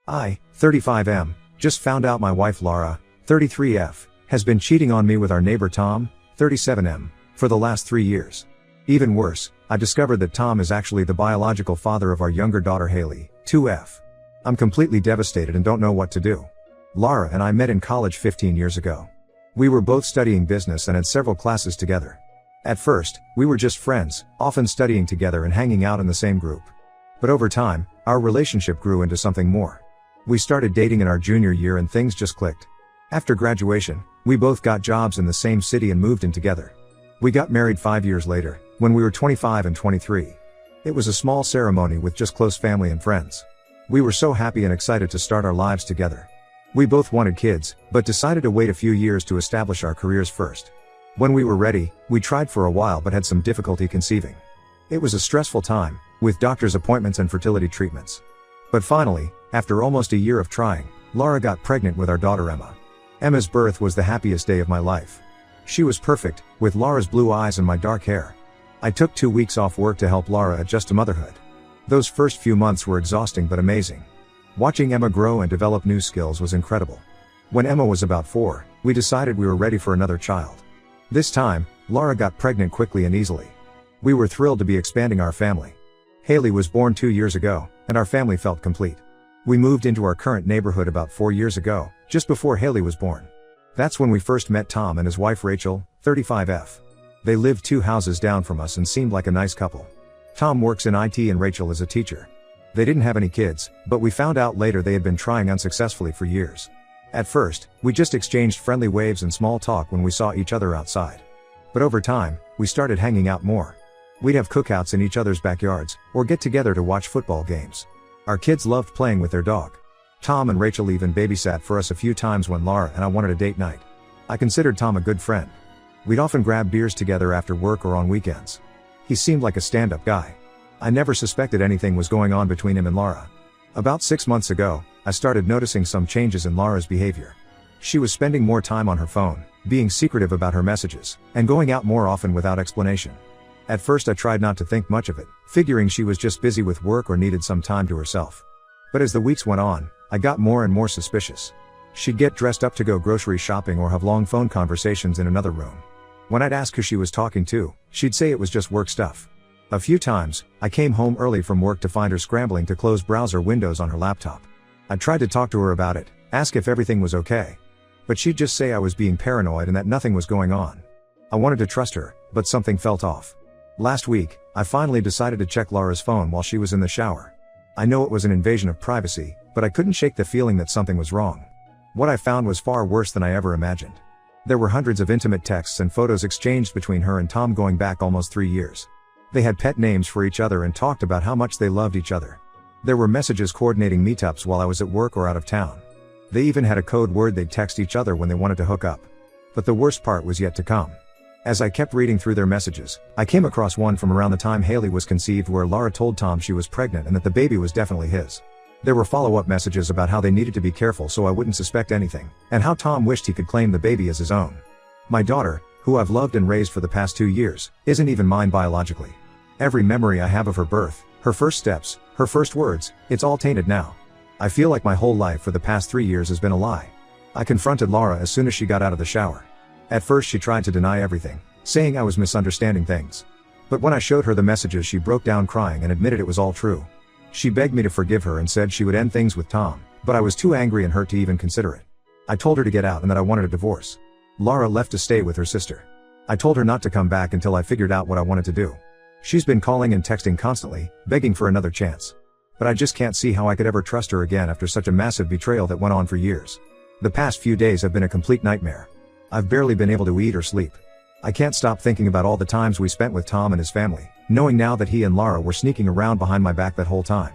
I, 35M, just found out my wife Laura, 33F, has been cheating on me with our neighbor Tom, 37M, for the last 3 years. Even worse, I discovered that Tom is actually the biological father of our younger daughter Haley, 2F. I'm completely devastated and don't know what to do. Laura and I met in college 15 years ago. We were both studying business and had several classes together. At first, we were just friends, often studying together and hanging out in the same group. But over time, our relationship grew into something more. We started dating in our junior year and things just clicked. After graduation, we both got jobs in the same city and moved in together. We got married 5 years later, when we were 25 and 23. It was a small ceremony with just close family and friends. We were so happy and excited to start our lives together. We both wanted kids, but decided to wait a few years to establish our careers first. When we were ready, we tried for a while but had some difficulty conceiving. It was a stressful time, with doctor's appointments and fertility treatments. But finally, after almost a year of trying, Laura got pregnant with our daughter Emma. Emma's birth was the happiest day of my life. She was perfect, with Laura's blue eyes and my dark hair. I took 2 weeks off work to help Laura adjust to motherhood. Those first few months were exhausting but amazing. Watching Emma grow and develop new skills was incredible. When Emma was about 4, we decided we were ready for another child. This time, Laura got pregnant quickly and easily. We were thrilled to be expanding our family. Haley was born 2 years ago, and our family felt complete. We moved into our current neighborhood about 4 years ago, just before Haley was born. That's when we first met Tom and his wife Rachel, 35F. They lived 2 houses down from us and seemed like a nice couple. Tom works in IT and Rachel is a teacher. They didn't have any kids, but we found out later they had been trying unsuccessfully for years. At first, we just exchanged friendly waves and small talk when we saw each other outside. But over time, we started hanging out more. We'd have cookouts in each other's backyards, or get together to watch football games. Our kids loved playing with their dog. Tom and Rachel even babysat for us a few times when Laura and I wanted a date night. I considered Tom a good friend. We'd often grab beers together after work or on weekends. He seemed like a stand-up guy. I never suspected anything was going on between him and Laura. About 6 months ago, I started noticing some changes in Laura's behavior. She was spending more time on her phone, being secretive about her messages, and going out more often without explanation. At first I tried not to think much of it, figuring she was just busy with work or needed some time to herself. But as the weeks went on, I got more and more suspicious. She'd get dressed up to go grocery shopping or have long phone conversations in another room. When I'd ask who she was talking to, she'd say it was just work stuff. A few times, I came home early from work to find her scrambling to close browser windows on her laptop. I tried to talk to her about it, ask if everything was okay. But she'd just say I was being paranoid and that nothing was going on. I wanted to trust her, but something felt off. Last week, I finally decided to check Laura's phone while she was in the shower. I know it was an invasion of privacy, but I couldn't shake the feeling that something was wrong. What I found was far worse than I ever imagined. There were hundreds of intimate texts and photos exchanged between her and Tom going back almost 3 years. They had pet names for each other and talked about how much they loved each other. There were messages coordinating meetups while I was at work or out of town. They even had a code word they'd text each other when they wanted to hook up. But the worst part was yet to come. As I kept reading through their messages, I came across one from around the time Haley was conceived where Laura told Tom she was pregnant and that the baby was definitely his. There were follow-up messages about how they needed to be careful so I wouldn't suspect anything, and how Tom wished he could claim the baby as his own. My daughter, who I've loved and raised for the past 2 years, isn't even mine biologically. Every memory I have of her birth, her first steps, her first words, it's all tainted now. I feel like my whole life for the past 3 years has been a lie. I confronted Laura as soon as she got out of the shower. At first she tried to deny everything, saying I was misunderstanding things. But when I showed her the messages she broke down crying and admitted it was all true. She begged me to forgive her and said she would end things with Tom, but I was too angry and hurt to even consider it. I told her to get out and that I wanted a divorce. Laura left to stay with her sister. I told her not to come back until I figured out what I wanted to do. She's been calling and texting constantly, begging for another chance. But I just can't see how I could ever trust her again after such a massive betrayal that went on for years. The past few days have been a complete nightmare. I've barely been able to eat or sleep. I can't stop thinking about all the times we spent with Tom and his family, knowing now that he and Laura were sneaking around behind my back that whole time.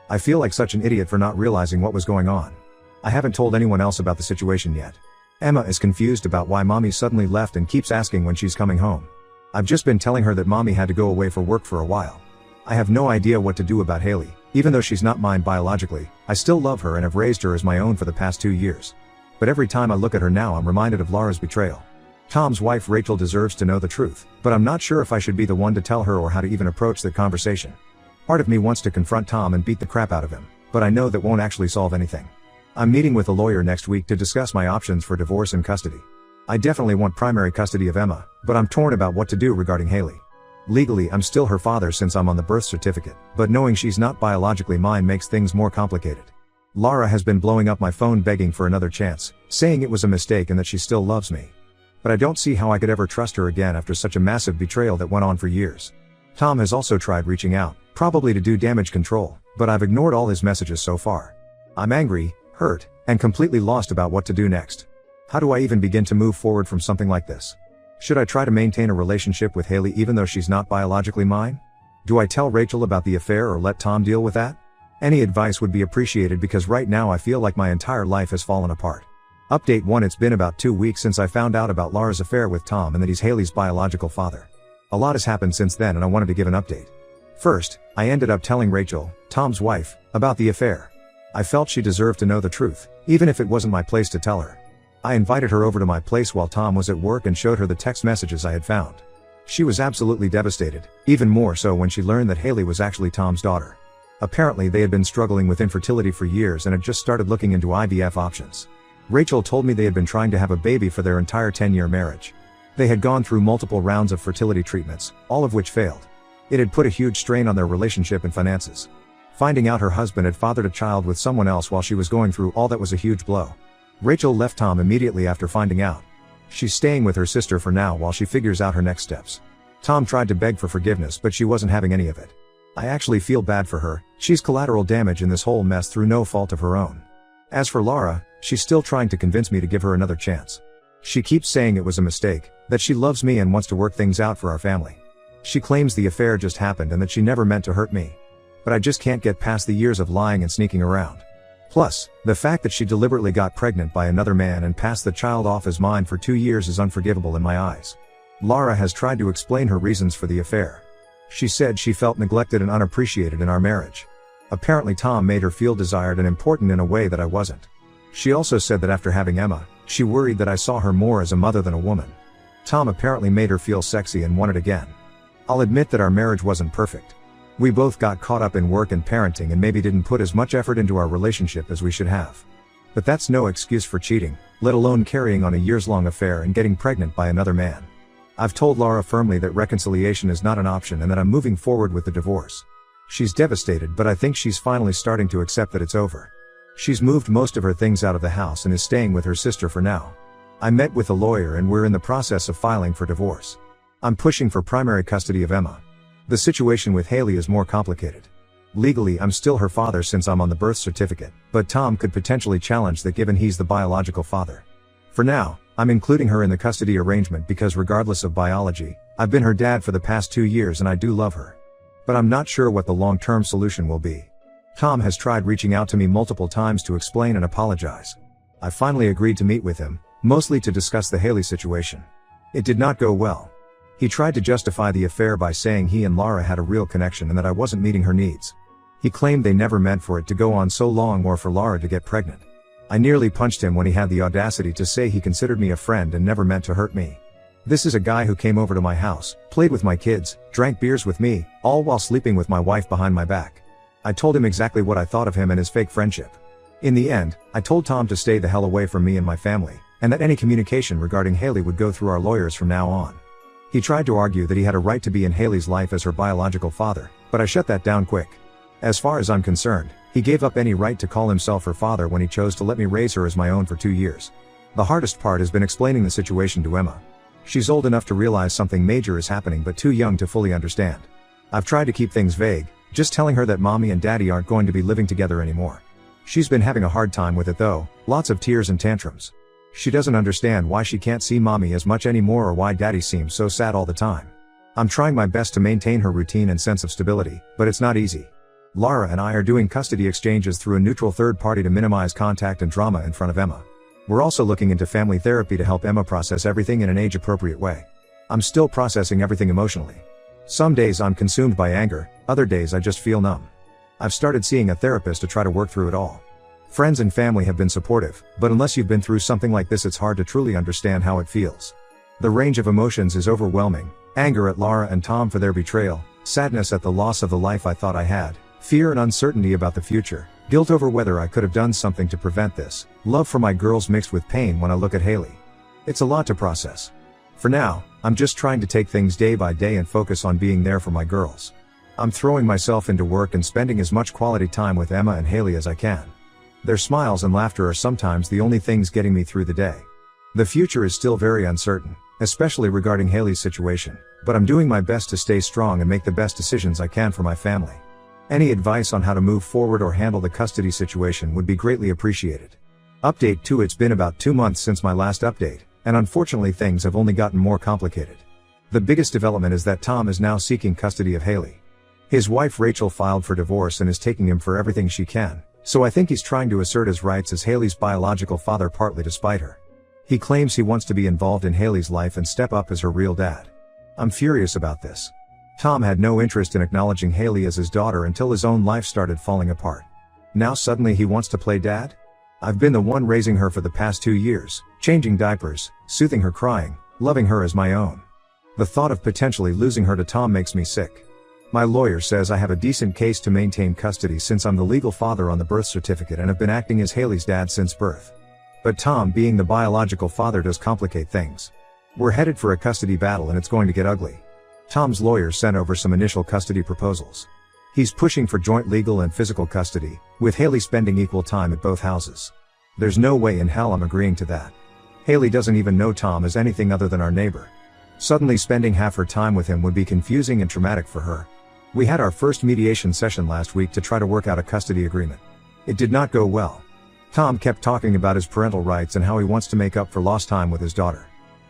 I feel like such an idiot for not realizing what was going on. I haven't told anyone else about the situation yet. Emma is confused about why mommy suddenly left and keeps asking when she's coming home. I've just been telling her that mommy had to go away for work for a while. I have no idea what to do about Haley. Even though she's not mine biologically, I still love her and have raised her as my own for the past 2 years. But every time I look at her now I'm reminded of Laura's betrayal. Tom's wife Rachel deserves to know the truth, but I'm not sure if I should be the one to tell her or how to even approach the conversation. Part of me wants to confront Tom and beat the crap out of him, but I know that won't actually solve anything. I'm meeting with a lawyer next week to discuss my options for divorce and custody. I definitely want primary custody of Emma, but I'm torn about what to do regarding Haley. Legally, I'm still her father since I'm on the birth certificate, but knowing she's not biologically mine makes things more complicated. Lara has been blowing up my phone begging for another chance, saying it was a mistake and that she still loves me. But I don't see how I could ever trust her again after such a massive betrayal that went on for years. Tom has also tried reaching out, probably to do damage control, but I've ignored all his messages so far. I'm angry, hurt, and completely lost about what to do next. How do I even begin to move forward from something like this? Should I try to maintain a relationship with Haley even though she's not biologically mine? Do I tell Rachel about the affair or let Tom deal with that? Any advice would be appreciated because right now I feel like my entire life has fallen apart. Update 1: It's been about 2 weeks since I found out about Lara's affair with Tom and that he's Haley's biological father. A lot has happened since then and I wanted to give an update. First, I ended up telling Rachel, Tom's wife, about the affair. I felt she deserved to know the truth, even if it wasn't my place to tell her. I invited her over to my place while Tom was at work and showed her the text messages I had found. She was absolutely devastated, even more so when she learned that Haley was actually Tom's daughter. Apparently they had been struggling with infertility for years and had just started looking into IVF options. Rachel told me they had been trying to have a baby for their entire 10-year marriage. They had gone through multiple rounds of fertility treatments, all of which failed. It had put a huge strain on their relationship and finances. Finding out her husband had fathered a child with someone else while she was going through all that was a huge blow. Rachel left Tom immediately after finding out. She's staying with her sister for now while she figures out her next steps. Tom tried to beg for forgiveness but she wasn't having any of it. I actually feel bad for her, she's collateral damage in this whole mess through no fault of her own. As for Lara, she's still trying to convince me to give her another chance. She keeps saying it was a mistake, that she loves me and wants to work things out for our family. She claims the affair just happened and that she never meant to hurt me. But I just can't get past the years of lying and sneaking around. Plus, the fact that she deliberately got pregnant by another man and passed the child off as mine for 2 years is unforgivable in my eyes. Lara has tried to explain her reasons for the affair. She said she felt neglected and unappreciated in our marriage. Apparently Tom made her feel desired and important in a way that I wasn't. She also said that after having Emma, she worried that I saw her more as a mother than a woman. Tom apparently made her feel sexy and wanted again. I'll admit that our marriage wasn't perfect. We both got caught up in work and parenting and maybe didn't put as much effort into our relationship as we should have. But that's no excuse for cheating, let alone carrying on a years-long affair and getting pregnant by another man. I've told Lara firmly that reconciliation is not an option and that I'm moving forward with the divorce. She's devastated, but I think she's finally starting to accept that it's over. She's moved most of her things out of the house and is staying with her sister for now. I met with a lawyer and we're in the process of filing for divorce. I'm pushing for primary custody of Emma. The situation with Haley is more complicated. Legally, I'm still her father since I'm on the birth certificate, but Tom could potentially challenge that given he's the biological father. For now, I'm including her in the custody arrangement because regardless of biology, I've been her dad for the past 2 years and I do love her. But I'm not sure what the long-term solution will be. Tom has tried reaching out to me multiple times to explain and apologize. I finally agreed to meet with him, mostly to discuss the Haley situation. It did not go well. He tried to justify the affair by saying he and Lara had a real connection and that I wasn't meeting her needs. He claimed they never meant for it to go on so long or for Lara to get pregnant. I nearly punched him when he had the audacity to say he considered me a friend and never meant to hurt me. This is a guy who came over to my house, played with my kids, drank beers with me, all while sleeping with my wife behind my back. I told him exactly what I thought of him and his fake friendship. In the end, I told Tom to stay the hell away from me and my family, and that any communication regarding Haley would go through our lawyers from now on. He tried to argue that he had a right to be in Haley's life as her biological father, but I shut that down quick. As far as I'm concerned, he gave up any right to call himself her father when he chose to let me raise her as my own for 2 years. The hardest part has been explaining the situation to Emma. She's old enough to realize something major is happening but too young to fully understand. I've tried to keep things vague, just telling her that mommy and daddy aren't going to be living together anymore. She's been having a hard time with it though, lots of tears and tantrums. She doesn't understand why she can't see mommy as much anymore or why daddy seems so sad all the time. I'm trying my best to maintain her routine and sense of stability, but it's not easy. Lara and I are doing custody exchanges through a neutral third party to minimize contact and drama in front of Emma. We're also looking into family therapy to help Emma process everything in an age-appropriate way. I'm still processing everything emotionally. Some days I'm consumed by anger, other days I just feel numb. I've started seeing a therapist to try to work through it all. Friends and family have been supportive, but unless you've been through something like this it's hard to truly understand how it feels. The range of emotions is overwhelming: anger at Lara and Tom for their betrayal, sadness at the loss of the life I thought I had, fear and uncertainty about the future, Guilt over whether I could have done something to prevent this, love for my girls mixed with pain when I look at Haley. It's a lot to process. For now, I'm just trying to take things day by day and focus on being there for my girls. I'm throwing myself into work and spending as much quality time with Emma and Haley as I can. Their smiles and laughter are sometimes the only things getting me through the day. The future is still very uncertain, especially regarding Haley's situation, but I'm doing my best to stay strong and make the best decisions I can for my family. Any advice on how to move forward or handle the custody situation would be greatly appreciated. Update 2: It's been about 2 months since my last update, and unfortunately things have only gotten more complicated. The biggest development is that Tom is now seeking custody of Haley. His wife Rachel filed for divorce and is taking him for everything she can, so I think he's trying to assert his rights as Haley's biological father partly to spite her. He claims he wants to be involved in Haley's life and step up as her real dad. I'm furious about this. Tom had no interest in acknowledging Haley as his daughter until his own life started falling apart. Now suddenly he wants to play dad? I've been the one raising her for the past 2 years, changing diapers, soothing her crying, loving her as my own. The thought of potentially losing her to Tom makes me sick. My lawyer says I have a decent case to maintain custody since I'm the legal father on the birth certificate and have been acting as Haley's dad since birth. But Tom being the biological father does complicate things. We're headed for a custody battle and it's going to get ugly. Tom's lawyer sent over some initial custody proposals. He's pushing for joint legal and physical custody, with Haley spending equal time at both houses. There's no way in hell I'm agreeing to that. Haley doesn't even know Tom as anything other than our neighbor. Suddenly spending half her time with him would be confusing and traumatic for her. We had our first mediation session last week to try to work out a custody agreement. It did not go well. Tom kept talking about his parental rights and how he wants to make up for lost time with his daughter.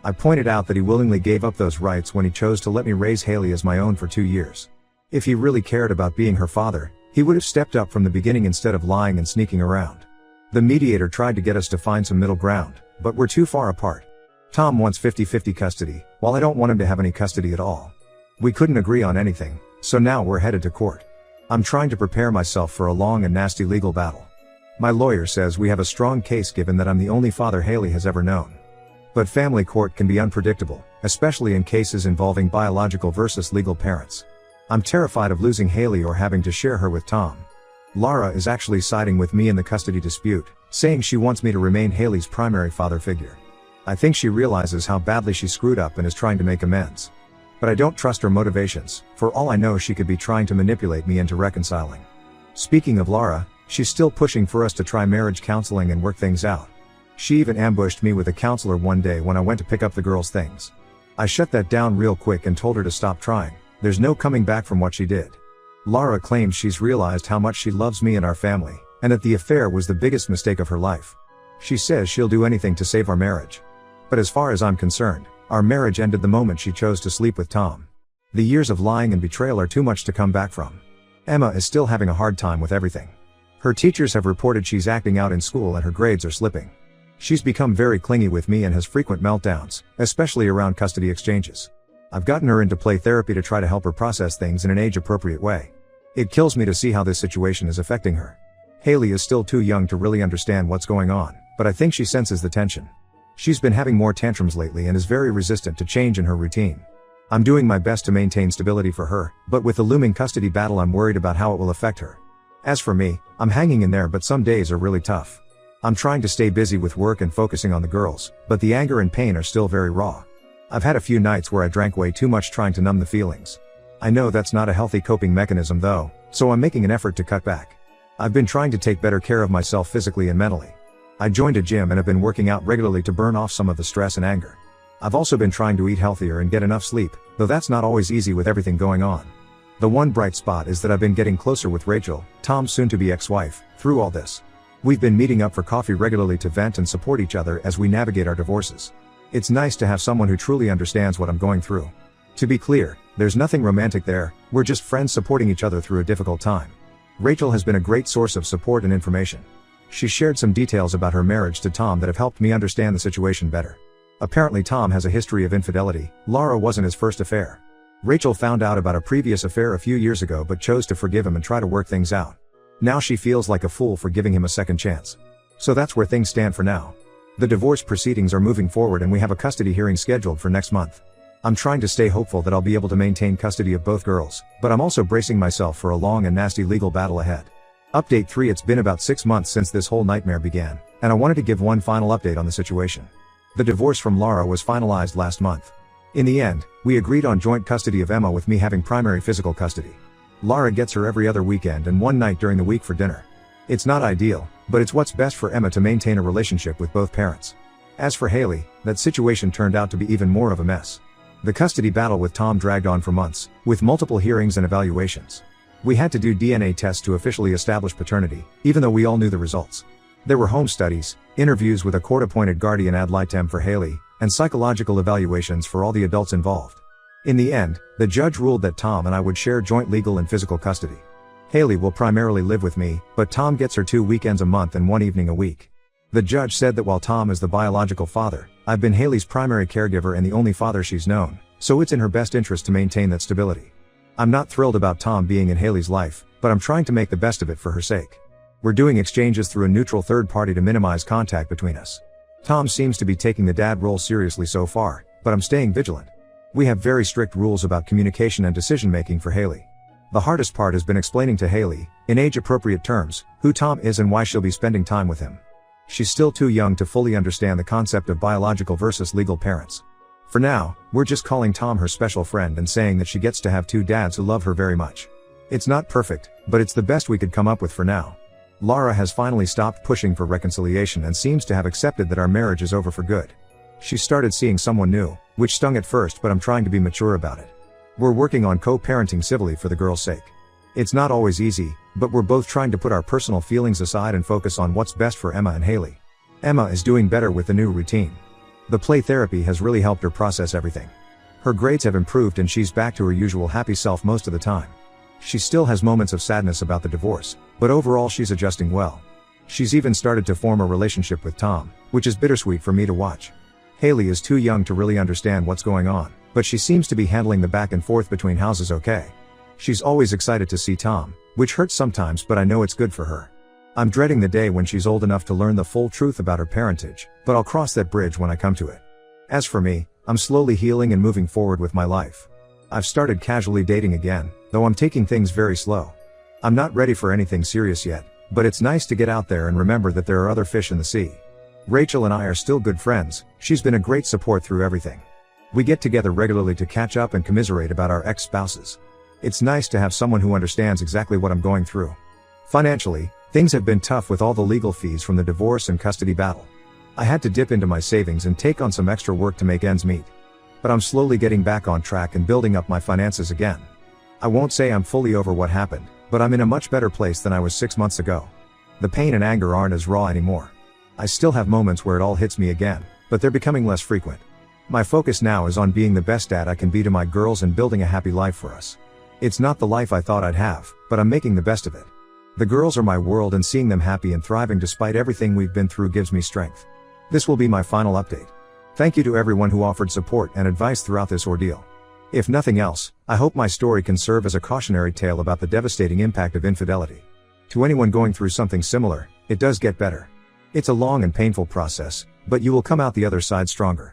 I pointed out that he willingly gave up those rights when he chose to let me raise Haley as my own for 2 years. If he really cared about being her father, he would have stepped up from the beginning instead of lying and sneaking around. The mediator tried to get us to find some middle ground, but we're too far apart. Tom wants 50-50 custody, while I don't want him to have any custody at all. We couldn't agree on anything, so now we're headed to court. I'm trying to prepare myself for a long and nasty legal battle. My lawyer says we have a strong case given that I'm the only father Haley has ever known. But family court can be unpredictable, especially in cases involving biological versus legal parents. I'm terrified of losing Haley or having to share her with Tom. Lara is actually siding with me in the custody dispute, saying she wants me to remain Haley's primary father figure. I think she realizes how badly she screwed up and is trying to make amends. But I don't trust her motivations. For all I know, she could be trying to manipulate me into reconciling. Speaking of Lara, she's still pushing for us to try marriage counseling and work things out. She even ambushed me with a counselor one day when I went to pick up the girls' things. I shut that down real quick and told her to stop trying. There's no coming back from what she did. Lara claims she's realized how much she loves me and our family, and that the affair was the biggest mistake of her life. She says she'll do anything to save our marriage. But as far as I'm concerned, our marriage ended the moment she chose to sleep with Tom. The years of lying and betrayal are too much to come back from. Emma is still having a hard time with everything. Her teachers have reported she's acting out in school and her grades are slipping. She's become very clingy with me and has frequent meltdowns, especially around custody exchanges. I've gotten her into play therapy to try to help her process things in an age-appropriate way. It kills me to see how this situation is affecting her. Haley is still too young to really understand what's going on, but I think she senses the tension. She's been having more tantrums lately and is very resistant to change in her routine. I'm doing my best to maintain stability for her, but with the looming custody battle I'm worried about how it will affect her. As for me, I'm hanging in there, but some days are really tough. I'm trying to stay busy with work and focusing on the girls, but the anger and pain are still very raw. I've had a few nights where I drank way too much trying to numb the feelings. I know that's not a healthy coping mechanism though, so I'm making an effort to cut back. I've been trying to take better care of myself physically and mentally. I joined a gym and have been working out regularly to burn off some of the stress and anger. I've also been trying to eat healthier and get enough sleep, though that's not always easy with everything going on. The one bright spot is that I've been getting closer with Rachel, Tom's soon-to-be ex-wife, through all this. We've been meeting up for coffee regularly to vent and support each other as we navigate our divorces. It's nice to have someone who truly understands what I'm going through. To be clear, there's nothing romantic there, we're just friends supporting each other through a difficult time. Rachel has been a great source of support and information. She shared some details about her marriage to Tom that have helped me understand the situation better. Apparently Tom has a history of infidelity. Lara wasn't his first affair. Rachel found out about a previous affair a few years ago but chose to forgive him and try to work things out. Now she feels like a fool for giving him a second chance. So that's where things stand for now. The divorce proceedings are moving forward and we have a custody hearing scheduled for next month. I'm trying to stay hopeful that I'll be able to maintain custody of both girls, but I'm also bracing myself for a long and nasty legal battle ahead. Update 3. It's been about 6 months since this whole nightmare began, and I wanted to give one final update on the situation. The divorce from Lara was finalized last month. In the end, we agreed on joint custody of Emma with me having primary physical custody. Lara gets her every other weekend and one night during the week for dinner. It's not ideal, but it's what's best for Emma to maintain a relationship with both parents. As for Haley, that situation turned out to be even more of a mess. The custody battle with Tom dragged on for months, with multiple hearings and evaluations. We had to do DNA tests to officially establish paternity, even though we all knew the results. There were home studies, interviews with a court-appointed guardian ad litem for Haley, and psychological evaluations for all the adults involved. In the end, the judge ruled that Tom and I would share joint legal and physical custody. Haley will primarily live with me, but Tom gets her 2 weekends a month and 1 evening a week. The judge said that while Tom is the biological father, I've been Haley's primary caregiver and the only father she's known, so it's in her best interest to maintain that stability. I'm not thrilled about Tom being in Haley's life, but I'm trying to make the best of it for her sake. We're doing exchanges through a neutral third party to minimize contact between us. Tom seems to be taking the dad role seriously so far, but I'm staying vigilant. We have very strict rules about communication and decision making for Haley. The hardest part has been explaining to Haley, in age-appropriate terms, who Tom is and why she'll be spending time with him. She's still too young to fully understand the concept of biological versus legal parents. For now, we're just calling Tom her special friend and saying that she gets to have 2 dads who love her very much. It's not perfect, but it's the best we could come up with for now. Lara has finally stopped pushing for reconciliation and seems to have accepted that our marriage is over for good. She started seeing someone new, which stung at first, but I'm trying to be mature about it. We're working on co-parenting civilly for the girl's sake. It's not always easy, but we're both trying to put our personal feelings aside and focus on what's best for Emma and Haley. Emma is doing better with the new routine. The play therapy has really helped her process everything. Her grades have improved and she's back to her usual happy self most of the time. She still has moments of sadness about the divorce, but overall she's adjusting well. She's even started to form a relationship with Tom, which is bittersweet for me to watch. Haley is too young to really understand what's going on, but she seems to be handling the back and forth between houses okay. She's always excited to see Tom, which hurts sometimes, but I know it's good for her. I'm dreading the day when she's old enough to learn the full truth about her parentage, but I'll cross that bridge when I come to it. As for me, I'm slowly healing and moving forward with my life. I've started casually dating again, though I'm taking things very slow. I'm not ready for anything serious yet, but it's nice to get out there and remember that there are other fish in the sea. Rachel and I are still good friends. She's been a great support through everything. We get together regularly to catch up and commiserate about our ex-spouses. It's nice to have someone who understands exactly what I'm going through. Financially, things have been tough with all the legal fees from the divorce and custody battle. I had to dip into my savings and take on some extra work to make ends meet. But I'm slowly getting back on track and building up my finances again. I won't say I'm fully over what happened, but I'm in a much better place than I was 6 months ago. The pain and anger aren't as raw anymore. I still have moments where it all hits me again, but they're becoming less frequent. My focus now is on being the best dad I can be to my girls and building a happy life for us. It's not the life I thought I'd have, but I'm making the best of it. The girls are my world and seeing them happy and thriving despite everything we've been through gives me strength. This will be my final update. Thank you to everyone who offered support and advice throughout this ordeal. If nothing else, I hope my story can serve as a cautionary tale about the devastating impact of infidelity. To anyone going through something similar, it does get better. It's a long and painful process, but you will come out the other side stronger.